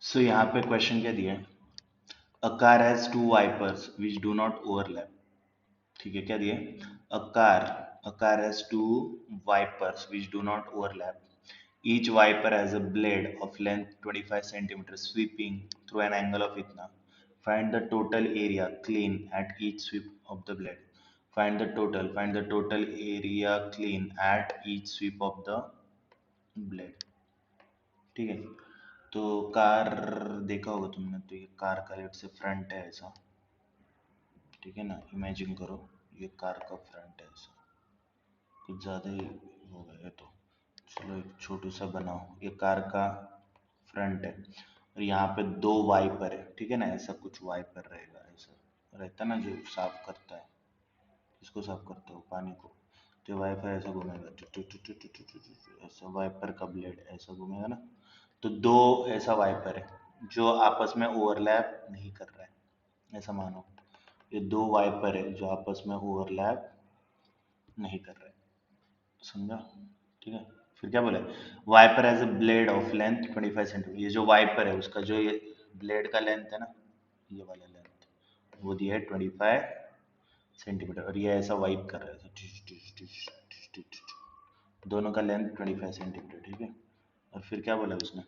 सो यहाँ पे क्वेश्चन क्या दिया है? A car has two wipers which do not overlap. ठीक है, क्या दिया है? A car has two wipers which do not overlap. Each wiper has a blade of length 25 centimeters sweeping through an angle of itna. Find the total area clean at each sweep of the blade. Find the total area clean at each sweep of the blade. ठीक है, तो car देखा होगा तुमने, तो ये car का late से फ्रंट है ऐसा. ठीक है ना, इमेजिन करो ये कार का फ्रंट है ऐसा. कुछ ज़्यादा ही हो गया है तो चलो एक छोटू सा बनाओ. ये कार का फ्रंट है और यहाँ पे दो वाइपर है. ठीक है ना, ऐसा कुछ वाइपर रहेगा, ऐसा रहता ना जो साफ करता है. किसको साफ करता है? वो पानी को. तो ये वाइपर ऐसा घूमेगा, ऐसा वाइपर का ब्लेड ऐसा घूमेगा ना. तो दो ऐसा वाइपर है जो आपस में ओवरलैप नहीं कर रहा है, ऐसा मानो. ये दो वाइपर है जो आपस में ओवरलैप नहीं कर रहे. समझा? ठीक है. फिर क्या बोला? Wiper has a blade of length 25 centimetre. ये जो वाइपर है उसका जो ये ब्लेड का लेंथ है ना, ये वाला लेंथ वो दिया है 25 सेंटीमीटर. और ये ऐसा वाइप कर रहा है, टिश, टिश, टिश, टिश, टिश, टिश. दोनों का लेंथ 25 सेंटीमीटर. ठीक है. और फिर क्या बोला उसने?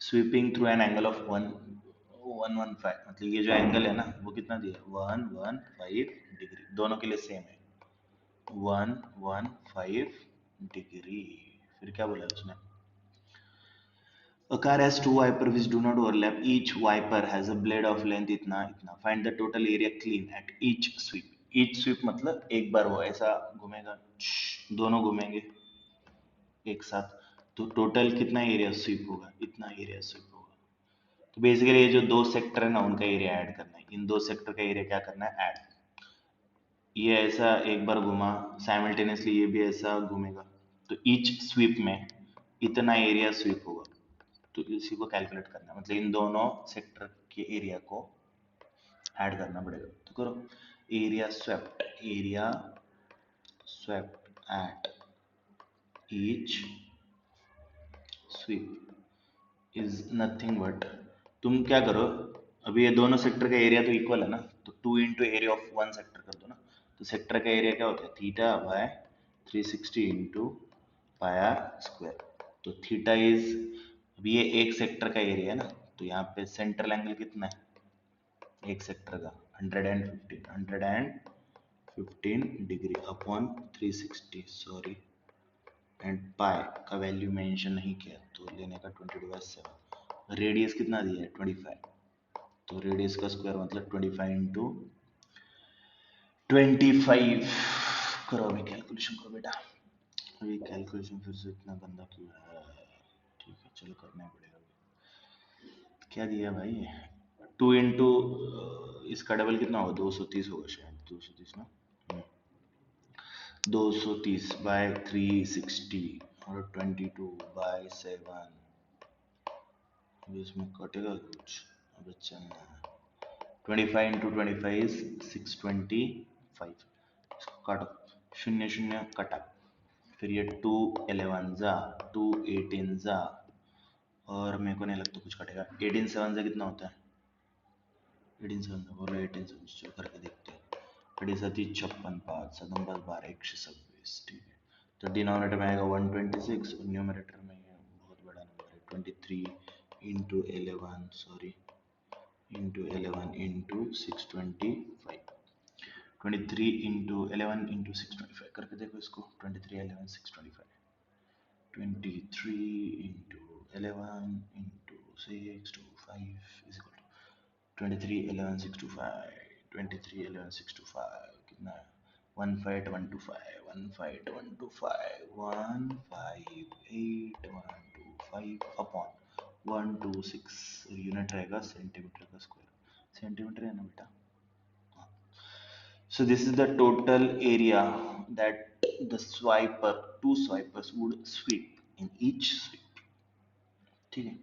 Sweeping through an angle of 115. मतलब ये जो एंगल है ना वो कितना दिया है? 115 डिग्री. दोनों के लिए सेम है, 115 डिग्री. फिर क्या बोला उसने? A car has two wipers which do not overlap. Each wiper has a blade of length इतना इतना. Find the total area clean at each sweep. Each sweep मतलब एक बार वो ऐसा घूमेगा, दोनों घूमेंगे एक साथ. तो टोटल कितना एरिया स्वीप होगा? इतना एरिया स्वीप होगा. तो बेसिकली ये जो दो सेक्टर है ना उनका एरिया ऐड करना है. इन दो सेक्टर का एरिया क्या करना है? ऐड. ये ऐसा एक बार घुमा, साइमल्टेनियसली ये भी ऐसा घूमेगा. तो ईच स्वीप में इतना एरिया स्वीप होगा. तो इसी को कैलकुलेट करना है. मतलब इन दोनों सेक्टर के एरिया को ऐड करना पड़ेगा. तो करो. Area swept at each sweep is nothing but. तुम क्या करो, अभी ये दोनों सेक्टर का एरिया तो इक्वल है ना, तो 2 into area of one sector कर दो ना. तो सेक्टर का एरिया क्या होता है? Theta by 360 into pi r square. तो थीटा इज, अभी ये एक सेक्टर का एरिया है ना, तो यहाँ पे सेंट्रल एंगल कितना है एक सेक्टर का? 115 degree upon 360, sorry. And pi का वैल्यू मेंशन नहीं किया तो लेने का 20/7. रेडियस कितना दिया है? 25. तो रेडियस का स्क्वायर मतलब 25 इंटू 25. करो अभी कैलकुलेशन करो बेटा. अभी कैलकुलेशन फिर से इतना गंदा क्यों है? ठीक है चलो करना पड़ेगा. क्या दिया भाई? 2 इंटू इसका डबल कितना होगा? 230 होगा शायद. 230 ना. 230 बाय 360 और 22/7. अभी इसमें कटेगा कुछ? अब चलना है. 25 इंटू 25 इज 625. इसको काटो. शून्य शून्य कटा. फिर ये 2 11 जा, 2 18 जा, और मेरे को नहीं लगता कुछ कटेगा. 18 7 से कितना होता है? 18 7 बोलो. 18 7 चलो करके देखते हैं. 56 5 7 5 12 126. ठीक है. तो डिनोमिनेटर में आएगा 126 और न्यूमरेटर में ये बहुत बड़ा नंबर है 23 into 11, sorry, into 11 into 625. 23 into 11 into 625 करके देखो इसको. 23 11 625. 23 into 11 into 625 is equal to 23 11 625. 23 11 625 कितना है? 15125. 15125 158 125 अपॉन 126. यूनिट रहेगा सेंटीमीटर का स्क्वायर. सेंटीमीटर है ना बेटा? So this is the total area that the swiper, two swipers would sweep in each sweep. ठीक है.